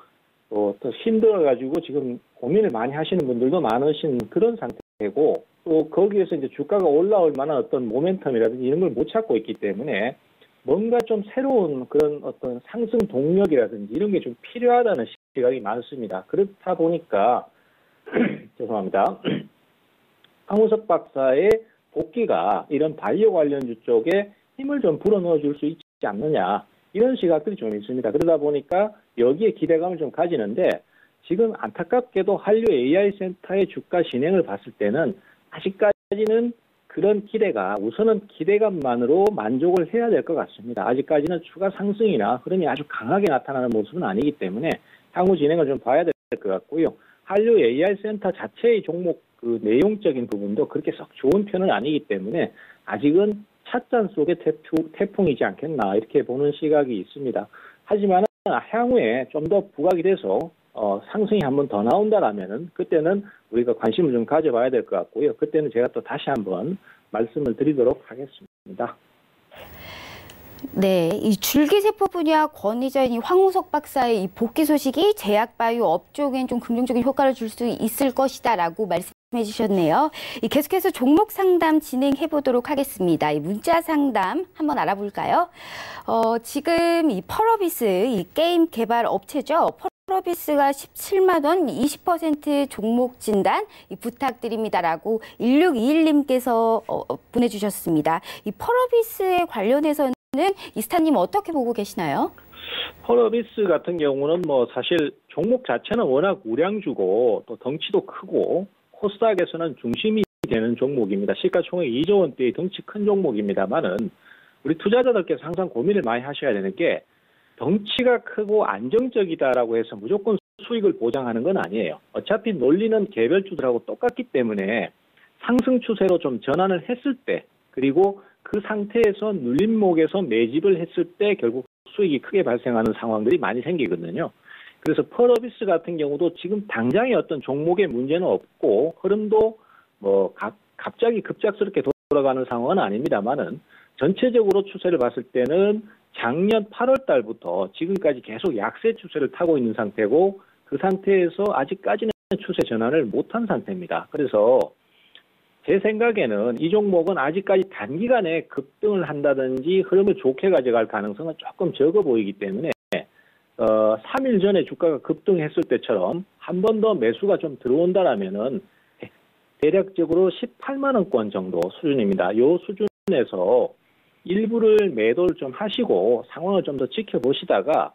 힘들어가지고 지금 고민을 많이 하시는 분들도 많으신 그런 상태고 또 거기에서 이제 주가가 올라올 만한 어떤 모멘텀이라든지 이런 걸 못 찾고 있기 때문에 뭔가 좀 새로운 그런 어떤 상승 동력이라든지 이런 게 좀 필요하다는 시각이 많습니다. 그렇다 보니까 죄송합니다. 황우석 박사의 복귀가 이런 바이오 관련주 쪽에 힘을 좀 불어넣어 줄 수 있지 않느냐 이런 시각들이 좀 있습니다. 그러다 보니까 여기에 기대감을 좀 가지는데 지금 안타깝게도 한류 AI 센터의 주가 진행을 봤을 때는 아직까지는 그런 기대가 우선은 기대감만으로 만족을 해야 될 것 같습니다. 아직까지는 추가 상승이나 흐름이 아주 강하게 나타나는 모습은 아니기 때문에 향후 진행을 좀 봐야 될 것 같고요. 한류 AI 센터 자체의 종목 그 내용적인 부분도 그렇게 썩 좋은 편은 아니기 때문에 아직은 찻잔 속의 태풍이지 않겠나 이렇게 보는 시각이 있습니다. 하지만 향후에 좀 더 부각이 돼서 상승이 한번 더 나온다라면은 그때는 우리가 관심을 좀 가져봐야 될 것 같고요. 그때는 제가 또 다시 한번 말씀을 드리도록 하겠습니다. 네, 이 줄기세포 분야 권위자인 이 황우석 박사의 이 복귀 소식이 제약바이오 업종엔 좀 긍정적인 효과를 줄 수 있을 것이다라고 말씀해 주셨네요. 계속해서 종목 상담 진행해 보도록 하겠습니다. 이 문자 상담 한번 알아볼까요? 지금 이 펄어비스 이 게임 개발 업체죠. 펄어비스가 17만 원 20% 종목 진단 부탁드립니다라고 1621님께서 보내주셨습니다. 이 펄어비스에 관련해서는 이스타님 어떻게 보고 계시나요? 펄어비스 같은 경우는 뭐 사실 종목 자체는 워낙 우량주고 또 덩치도 크고 코스닥에서는 중심이 되는 종목입니다. 시가총액 2조 원대의 덩치 큰 종목입니다만은 우리 투자자들께서 항상 고민을 많이 하셔야 되는 게 덩치가 크고 안정적이다라고 해서 무조건 수익을 보장하는 건 아니에요. 어차피 논리는 개별주들하고 똑같기 때문에 상승 추세로 좀 전환을 했을 때 그리고 그 상태에서 눌림목에서 매집을 했을 때 결국 수익이 크게 발생하는 상황들이 많이 생기거든요. 그래서 펄어비스 같은 경우도 지금 당장의 어떤 종목의 문제는 없고 흐름도 뭐 갑자기 급작스럽게 돌아가는 상황은 아닙니다만은 전체적으로 추세를 봤을 때는 작년 8월 달부터 지금까지 계속 약세 추세를 타고 있는 상태고 그 상태에서 아직까지는 추세 전환을 못한 상태입니다. 그래서 제 생각에는 이 종목은 아직까지 단기간에 급등을 한다든지 흐름을 좋게 가져갈 가능성은 조금 적어 보이기 때문에 3일 전에 주가가 급등했을 때처럼 한 번 더 매수가 좀 들어온다라면은 대략적으로 18만 원권 정도 수준입니다. 이 수준에서 일부를 매도를 좀 하시고 상황을 좀 더 지켜보시다가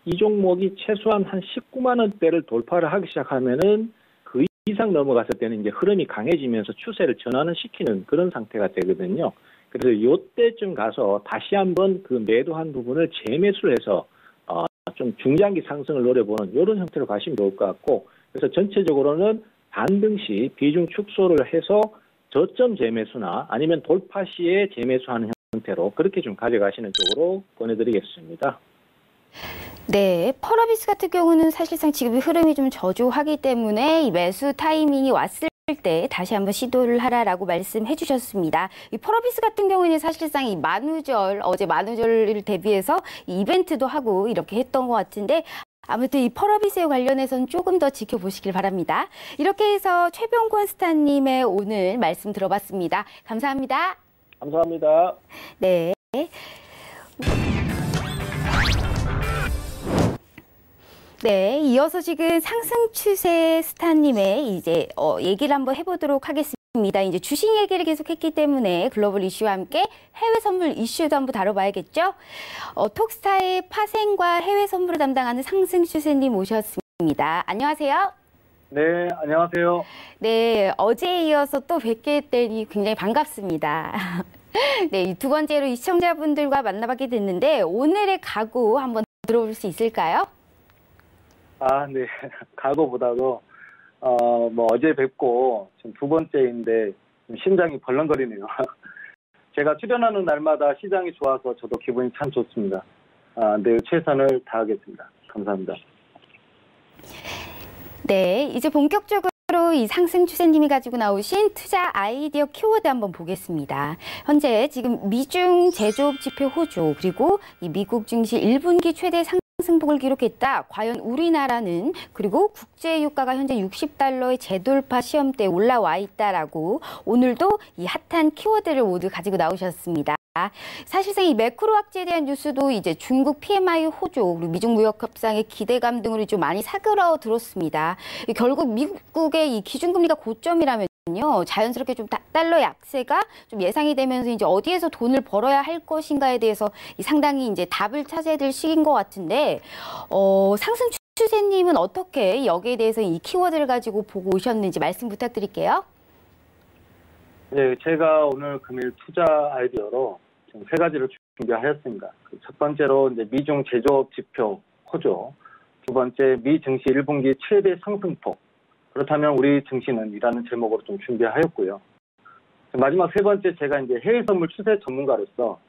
이 종목이 최소한 한 19만 원대를 돌파를 하기 시작하면은 그 이상 넘어갔을 때는 이제 흐름이 강해지면서 추세를 전환을 시키는 그런 상태가 되거든요. 그래서 이때쯤 가서 다시 한번 그 매도한 부분을 재매수를 해서 좀 중장기 상승을 노려보는 이런 형태로 가시면 좋을 것 같고 그래서 전체적으로는 반등 시 비중 축소를 해서 저점 재매수나 아니면 돌파 시에 재매수하는 형태로 그렇게 좀 가져가시는 쪽으로 권해드리겠습니다. 네, 펄어비스 같은 경우는 사실상 지금 흐름이 좀 저조하기 때문에 이 매수 타이밍이 왔을 때 다시 한번 시도를 하라라고 말씀해 주셨습니다. 이 펄어비스 같은 경우는 사실상 이 만우절, 어제 만우절을 대비해서 이 이벤트도 하고 이렇게 했던 것 같은데 아무튼 이 펄어비스에 관련해서는 조금 더 지켜보시길 바랍니다. 이렇게 해서 최병권 스타님의 오늘 말씀 들어봤습니다. 감사합니다. 감사합니다. 네. 네, 이어서 지금 상승 추세 스타님의 이제 얘기를 한번 해보도록 하겠습니다. 이제 주식 얘기를 계속했기 때문에 글로벌 이슈와 함께 해외 선물 이슈도 한번 다뤄봐야겠죠? 톡스타의 파생과 해외 선물을 담당하는 상승 추세님 모셨습니다. 안녕하세요. 네, 안녕하세요. 네, 어제에 이어서 또 뵙게 되니 굉장히 반갑습니다. 네, 두 번째로 이 시청자분들과 만나뵙게 됐는데 오늘의 각오 한번 들어볼 수 있을까요? 네. 각오보다도, 뭐, 어제 뵙고, 지금 두 번째인데, 좀 심장이 벌렁거리네요. 제가 출연하는 날마다 시장이 좋아서 저도 기분이 참 좋습니다. 늘 최선을 다하겠습니다. 감사합니다. 네, 이제 본격적으로 이 상승 추세님이 가지고 나오신 투자 아이디어 키워드 한번 보겠습니다. 현재 지금 미중 제조업 지표 호조 그리고 이 미국 증시 1분기 최대 상승폭을 기록했다. 과연 우리나라는 그리고 국제 유가가 현재 60달러의 재돌파 시험대에 올라와 있다라고 오늘도 이 핫한 키워드를 모두 가지고 나오셨습니다. 사실상 이 매크로 악재에 대한 뉴스도 이제 중국 PMI 호조 그리고 미중 무역 협상의 기대감 등으로 좀 많이 사그러들었습니다. 결국 미국의 이 기준금리가 고점이라면요 자연스럽게 좀 달러 약세가 좀 예상이 되면서 이제 어디에서 돈을 벌어야 할 것인가에 대해서 상당히 이제 답을 찾아야 될 시기인 것 같은데 상승 추세님은 어떻게 여기에 대해서 이 키워드를 가지고 보고 오셨는지 말씀 부탁드릴게요. 네, 제가 오늘 금일 투자 아이디어로 지금 3가지를 준비하였습니다. 첫 번째로 이제 미중 제조업 지표 호조, 두 번째 미 증시 1분기 최대 상승폭. 그렇다면 우리 증시는 이라는 제목으로 좀 준비하였고요. 마지막 3번째 제가 이제 해외 선물 추세 전문가로서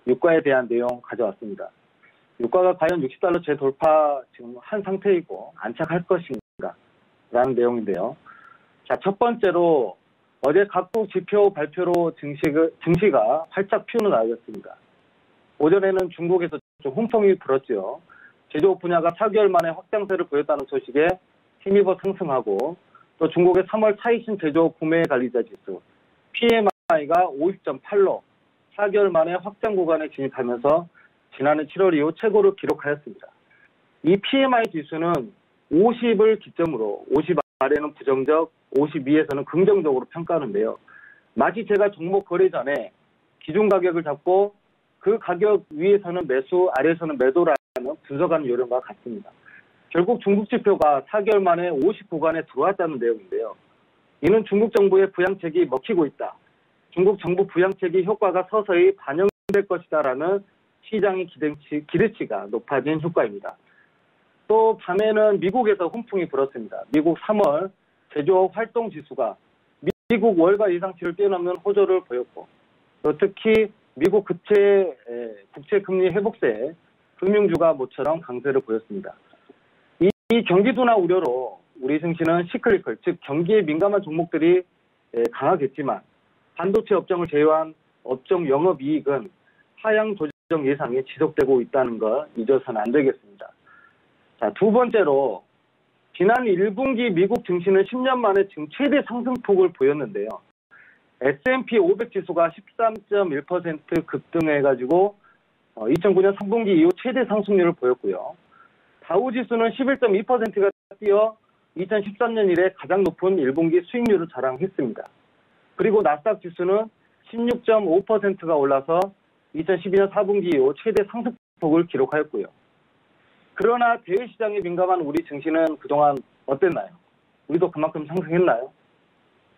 유가에 대한 내용 가져왔습니다. 유가가 과연 60달러 재돌파 지금 한 상태이고 안착할 것인가 라는 내용인데요. 자, 첫 번째로 어제 각국 지표 발표로 증시가 활짝 피우는 날이었습니다. 오전에는 중국에서 좀 훈풍이 불었죠. 제조업 분야가 4개월 만에 확장세를 보였다는 소식에 힘입어 상승하고 또 중국의 3월 차이신 제조업 구매 관리자 지수 PMI가 50.8로 4개월 만에 확장 구간에 진입하면서 지난해 7월 이후 최고를 기록하였습니다. 이 PMI 지수는 50을 기점으로 50 아래는 부정적, 50 위에서는 긍정적으로 평가하는데요. 마치 제가 종목 거래 전에 기준 가격을 잡고 그 가격 위에서는 매수, 아래에서는 매도라는 분석하는 요령과 같습니다. 결국 중국 지표가 4개월 만에 50 구간에 들어왔다는 내용인데요. 이는 중국 정부의 부양책이 먹히고 있다. 중국 정부 부양책이 효과가 서서히 반영될 것이다라는 시장의 기대치가 높아진 효과입니다. 또 밤에는 미국에서 훈풍이 불었습니다. 미국 3월 제조업 활동 지수가 미국 월가 예상치를 뛰어넘는 호조를 보였고 또 특히 미국 국채 금리 회복세에 금융주가 모처럼 강세를 보였습니다. 이 경기 둔화 우려로 우리 증시는 시클리컬, 즉 경기에 민감한 종목들이 강하겠지만 반도체 업종을 제외한 업종 영업이익은 하향 조정 예상이 지속되고 있다는 거 잊어서는 안 되겠습니다. 자, 두 번째로 지난 1분기 미국 증시는 10년 만에 지금 최대 상승폭을 보였는데요. S&P 500 지수가 13.1% 급등해가지고 2009년 3분기 이후 최대 상승률을 보였고요. 다우 지수는 11.2%가 뛰어 2013년 이래 가장 높은 1분기 수익률을 자랑했습니다. 그리고 나스닥 지수는 16.5%가 올라서 2012년 4분기 이후 최대 상승폭을 기록하였고요. 그러나 대외시장에 민감한 우리 증시는 그동안 어땠나요? 우리도 그만큼 상승했나요?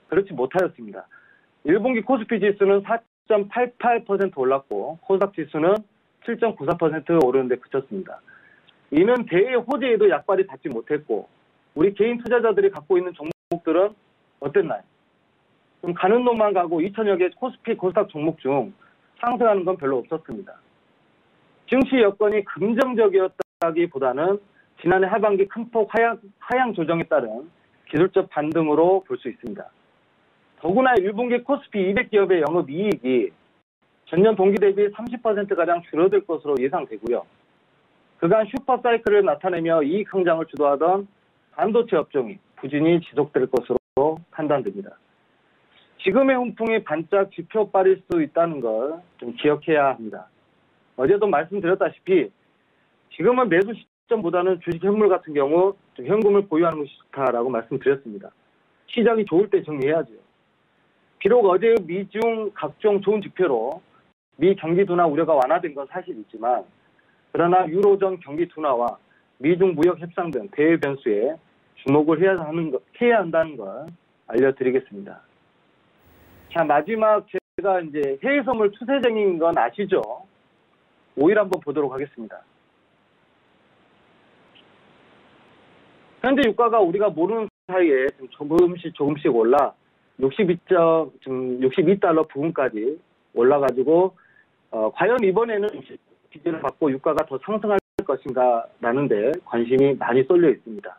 그렇지 못하였습니다. 1분기 코스피 지수는 4.88% 올랐고 코스닥 지수는 7.94% 오르는데 그쳤습니다. 이는 대외 호재에도 약발이 닿지 못했고 우리 개인 투자자들이 갖고 있는 종목들은 어땠나요? 좀 가는 놈만 가고 2천여 개 코스피, 코스닥 종목 중 상승하는 건 별로 없었습니다. 증시 여건이 긍정적이었다기보다는 지난해 하반기 큰 폭 하향 조정에 따른 기술적 반등으로 볼 수 있습니다. 더구나 1분기 코스피 200기업의 영업이익이 전년 동기 대비 30%가량 줄어들 것으로 예상되고요. 그간 슈퍼사이클을 나타내며 이익 성장을 주도하던 반도체 업종이 부진이 지속될 것으로 판단됩니다. 지금의 훈풍이 반짝 지표빨일 수 있다는 걸 좀 기억해야 합니다. 어제도 말씀드렸다시피 지금은 매수 시점보다는 주식 현물 같은 경우 좀 현금을 보유하는 것이 좋다라고 말씀드렸습니다. 시장이 좋을 때 정리해야죠. 비록 어제 미중 각종 좋은 지표로 미 경기 둔화 우려가 완화된 건 사실이지만 그러나 유로존 경기 둔화와 미중 무역 협상 등 대외 변수에 주목을 해야 한다는 걸 알려드리겠습니다. 자, 마지막 제가 이제 해외 선물 추세적인 건 아시죠? 5일 한번 보도록 하겠습니다. 현재 유가가 우리가 모르는 사이에 조금씩 올라 62달러 부근까지 올라가지고 과연 이번에는 지지를 받고 유가가 더 상승할 것인가라는 데 관심이 많이 쏠려 있습니다.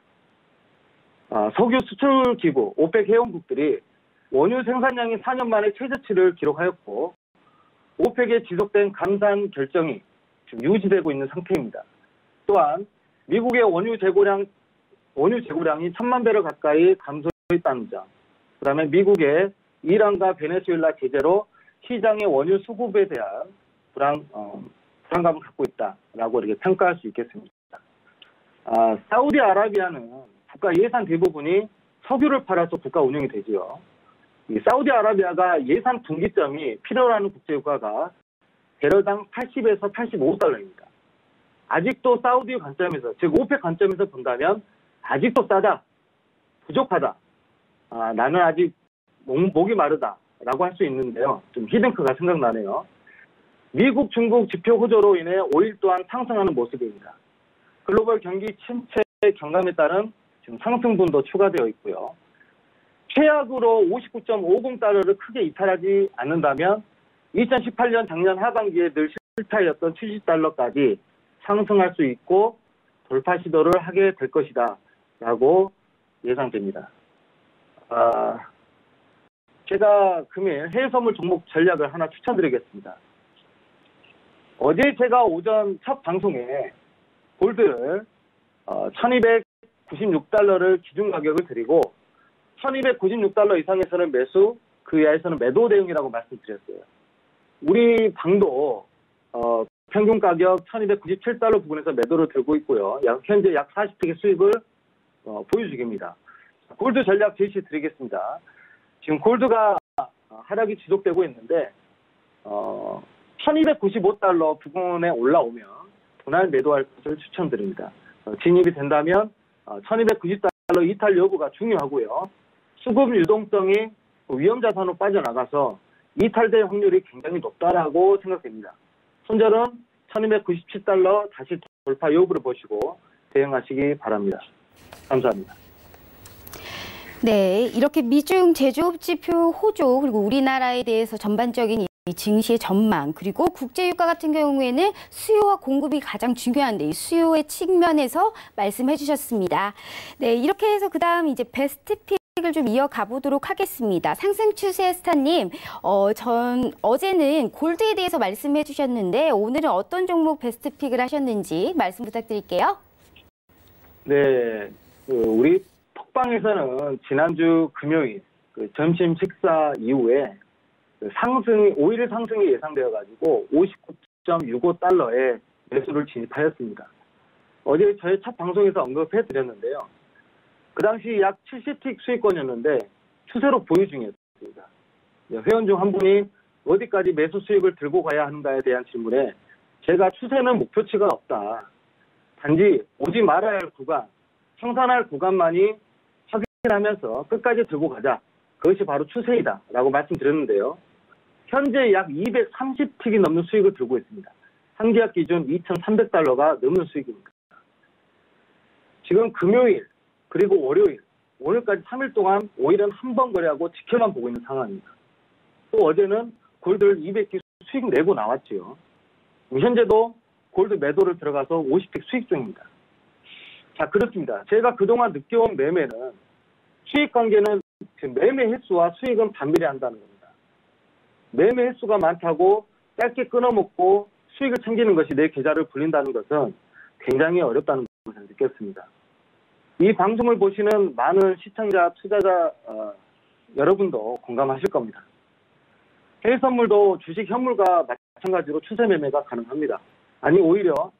석유 수출 기구 오펙 회원국들이 원유 생산량이 4년 만에 최저치를 기록하였고 오펙의 지속된 감산 결정이 지금 유지되고 있는 상태입니다. 또한 미국의 원유 재고량이 1,000만 배럴 가까이 감소했다는 점, 그다음에 미국의 이란과 베네수엘라 제재로 시장의 원유 수급에 대한 불안감을 갖고 있다라고 이렇게 평가할 수 있겠습니다. 사우디아라비아는 국가 예산 대부분이 석유를 팔아서 국가 운영이 되지요. 이 사우디아라비아가 예산 분기점이 필요로 하는 국제유가가 배럴당 80에서 85달러입니다. 아직도 사우디 관점에서, 즉 오펙 관점에서 본다면 아직도 싸다, 부족하다, 나는 아직 목이 마르다라고 할 수 있는데요. 좀 히딩크가 생각나네요. 미국, 중국 지표 호조로 인해 오일 또한 상승하는 모습입니다. 글로벌 경기 침체 경감에 따른 지금 상승분도 추가되어 있고요. 최악으로 59.50달러를 크게 이탈하지 않는다면 2018년 작년 하반기에 늘 실타였던 70달러까지 상승할 수 있고 돌파 시도를 하게 될 것이다 라고 예상됩니다. 제가 금일 해외 선물 종목 전략을 하나 추천드리겠습니다. 어제 제가 오전 첫 방송에 골드를 1296달러를 기준 가격을 드리고 1296달러 이상에서는 매수, 그 이하에서는 매도 대응이라고 말씀드렸어요. 우리 방도 평균 가격 1297달러 부근에서 매도를 들고 있고요. 현재 약 40팩의 수익을 보유 중입니다. 골드 전략 제시 드리겠습니다. 지금 골드가 하락이 지속되고 있는데 1295달러 부근에 올라오면 분할 매도할 것을 추천드립니다. 진입이 된다면 1290달러 이탈 여부가 중요하고요. 수급 유동성이 위험자산으로 빠져나가서 이탈될 확률이 굉장히 높다라고 생각됩니다. 손절은 1297달러 다시 돌파 여부를 보시고 대응하시기 바랍니다. 감사합니다. 네, 이렇게 미중 제조업 지표 호조 그리고 우리나라에 대해서 전반적인 이 증시의 전망 그리고 국제유가 같은 경우에는 수요와 공급이 가장 중요한데 이 수요의 측면에서 말씀해 주셨습니다. 네, 이렇게 해서 그다음 이제 베스트 픽을 좀 이어가 보도록 하겠습니다. 상승 추세 스타님, 어제는 골드에 대해서 말씀해 주셨는데 오늘은 어떤 종목 베스트 픽을 하셨는지 말씀 부탁드릴게요. 네, 우리 톡방에서는 지난주 금요일 점심 식사 이후에 오일 상승이 예상되어가지고 59.65달러에 매수를 진입하였습니다. 어제 저희 첫 방송에서 언급해드렸는데요. 그 당시 약 70틱 수익권이었는데 추세로 보유 중이었습니다. 회원 중 한 분이 어디까지 매수 수익을 들고 가야 하는가에 대한 질문에 제가 추세는 목표치가 없다. 단지 오지 말아야 할 구간, 청산할 구간만이 확인하면서 끝까지 들고 가자. 그것이 바로 추세이다 라고 말씀드렸는데요. 현재 약 230틱이 넘는 수익을 들고 있습니다. 한계약 기준 2,300달러가 넘는 수익입니다. 지금 금요일 그리고 월요일 오늘까지 3일 동안 오일은 한 번 거래하고 지켜만 보고 있는 상황입니다. 또 어제는 골드를 200틱 수익 내고 나왔지요. 현재도 골드 매도를 들어가서 50틱 수익 중입니다. 자, 그렇습니다. 제가 그동안 느껴온 매매는 수익 관계는 매매 횟수와 수익은 반비례한다는 겁니다. 매매 횟수가 많다고 짧게 끊어먹고 수익을 챙기는 것이 내 계좌를 불린다는 것은 굉장히 어렵다는 것을 느꼈습니다. 이 방송을 보시는 많은 시청자, 투자자 여러분도 공감하실 겁니다. 해외 선물도 주식 현물과 마찬가지로 추세 매매가 가능합니다. 아니 오히려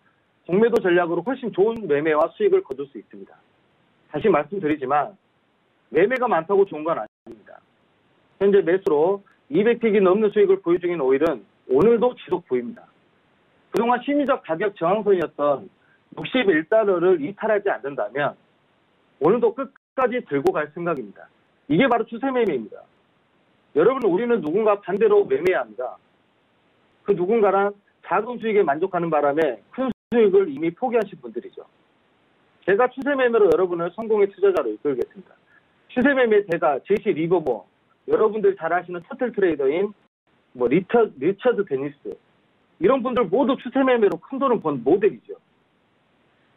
공매도 전략으로 훨씬 좋은 매매와 수익을 거둘 수 있습니다. 다시 말씀드리지만 매매가 많다고 좋은 건 아닙니다. 현재 매수로 200픽이 넘는 수익을 보유 중인 오일은 오늘도 지속 보입니다. 그동안 심리적 가격 저항선이었던 61달러를 이탈하지 않는다면 오늘도 끝까지 들고 갈 생각입니다. 이게 바로 추세 매매입니다. 여러분, 우리는 누군가 반대로 매매해야 합니다. 그 누군가란 작은 수익에 만족하는 바람에 큰 수익을 이미 포기하신 분들이죠. 제가 추세 매매로 여러분을 성공의 투자자로 이끌겠습니다. 추세 매매 대가 제시 리버모, 여러분들 잘 아시는 터틀 트레이더인 뭐 리처드 데니스 이런 분들 모두 추세 매매로 큰 돈을 번 모델이죠.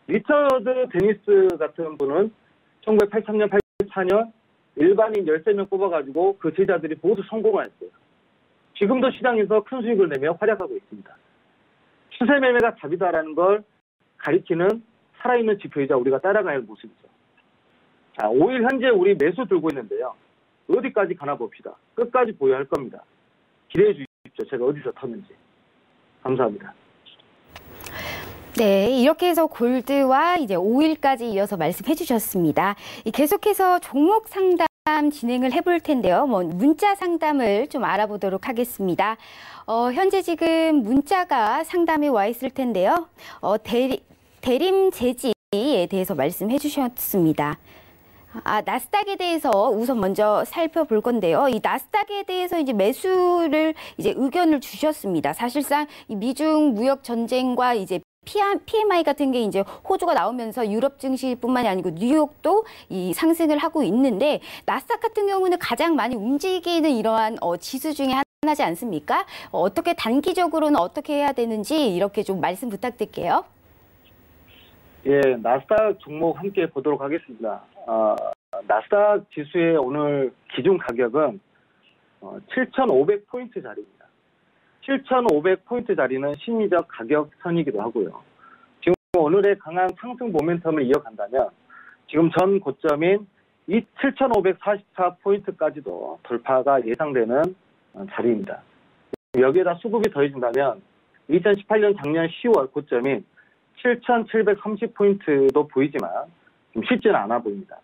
리처드 데니스 같은 분은 1983년, 84년 일반인 13명 뽑아가지고 그 제자들이 모두 성공을 했어요. 지금도 시장에서 큰 수익을 내며 활약하고 있습니다. 추세 매매가 답이다라는 걸 가리키는 살아있는 지표이자 우리가 따라가야 할 모습이죠. 자, 5일 현재 우리 매수 들고 있는데요. 어디까지 가나 봅시다. 끝까지 보유할 겁니다. 기대해 주십시오. 제가 어디서 텄는지. 감사합니다. 네, 이렇게 해서 골드와 이제 오일까지 이어서 말씀해 주셨습니다. 계속해서 종목 상담 진행을 해볼 텐데요. 문자 상담을 좀 알아보도록 하겠습니다. 현재 지금 문자가 상담에 와 있을 텐데요. 대림 재지에 대해서 말씀해 주셨습니다. 나스닥에 대해서 우선 먼저 살펴볼 건데요. 이 나스닥에 대해서 이제 매수를 이제 의견을 주셨습니다. 사실상 이 미중 무역 전쟁과 이제 PMI 같은 게 이제 호주가 나오면서 유럽 증시뿐만이 아니고 뉴욕도 이 상승을 하고 있는데 나스닥 같은 경우는 가장 많이 움직이는 이러한 지수 중에 하나지 않습니까? 어떻게 단기적으로는 어떻게 해야 되는지 이렇게 좀 말씀 부탁드릴게요. 예, 나스닥 종목 함께 보도록 하겠습니다. 나스닥 지수의 오늘 기준 가격은 7,500포인트 자리입니다. 7,500포인트 자리는 심리적 가격선이기도 하고요. 지금 오늘의 강한 상승 모멘텀을 이어간다면 지금 전 고점인 이 7,544포인트까지도 돌파가 예상되는 자리입니다. 여기에다 수급이 더해진다면 2018년 작년 10월 고점인 7,730포인트도 보이지만 좀 쉽지는 않아 보입니다.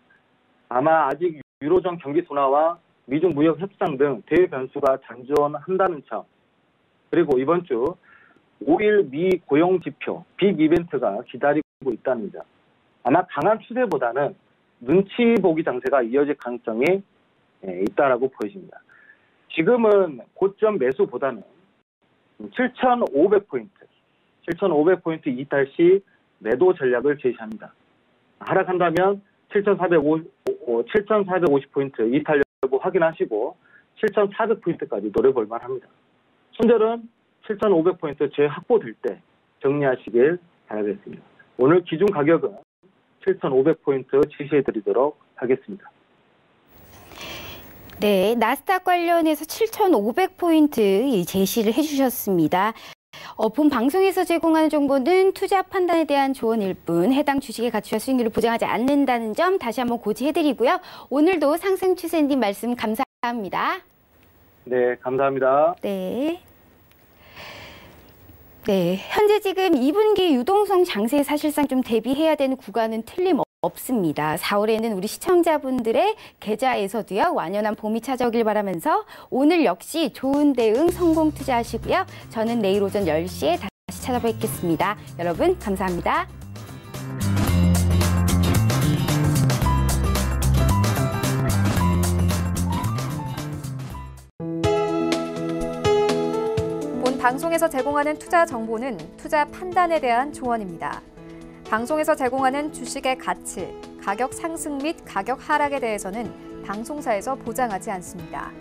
아마 아직 유로존 경기 둔화와 미중 무역 협상 등 대외 변수가 잔존한다는 점, 그리고 이번 주 5일 미 고용 지표 빅 이벤트가 기다리고 있다는 점, 아마 강한 추세보다는 눈치 보기 장세가 이어질 가능성이 있다라고 보여집니다. 지금은 고점 매수보다는 7,500포인트 이탈 시 매도 전략을 제시합니다. 하락한다면 7,450포인트 이탈 여부 확인하시고 7,400포인트까지 노려볼 만합니다. 손절은 7,500포인트 재확보될 때 정리하시길 바라겠습니다. 오늘 기준 가격은 7,500포인트 제시해드리도록 하겠습니다. 네, 나스닥 관련해서 7,500포인트 제시를 해주셨습니다. 본 방송에서 제공하는 정보는 투자 판단에 대한 조언일 뿐 해당 주식의 가치와 수익률을 보장하지 않는다는 점 다시 한번 고지해드리고요. 오늘도 상승 추세님 말씀 감사합니다. 네, 감사합니다. 네. 네, 현재 지금 2분기 유동성 장세에 사실상 좀 대비해야 되는 구간은 틀림없습니다. 4월에는 우리 시청자분들의 계좌에서도요, 완연한 봄이 찾아오길 바라면서 오늘 역시 좋은 대응 성공 투자하시고요. 저는 내일 오전 10시에 다시 찾아뵙겠습니다. 여러분, 감사합니다. 본 방송에서 제공하는 투자 정보는 투자 판단에 대한 조언입니다. 방송에서 제공하는 주식의 가치, 가격 상승 및 가격 하락에 대해서는 방송사에서 보장하지 않습니다.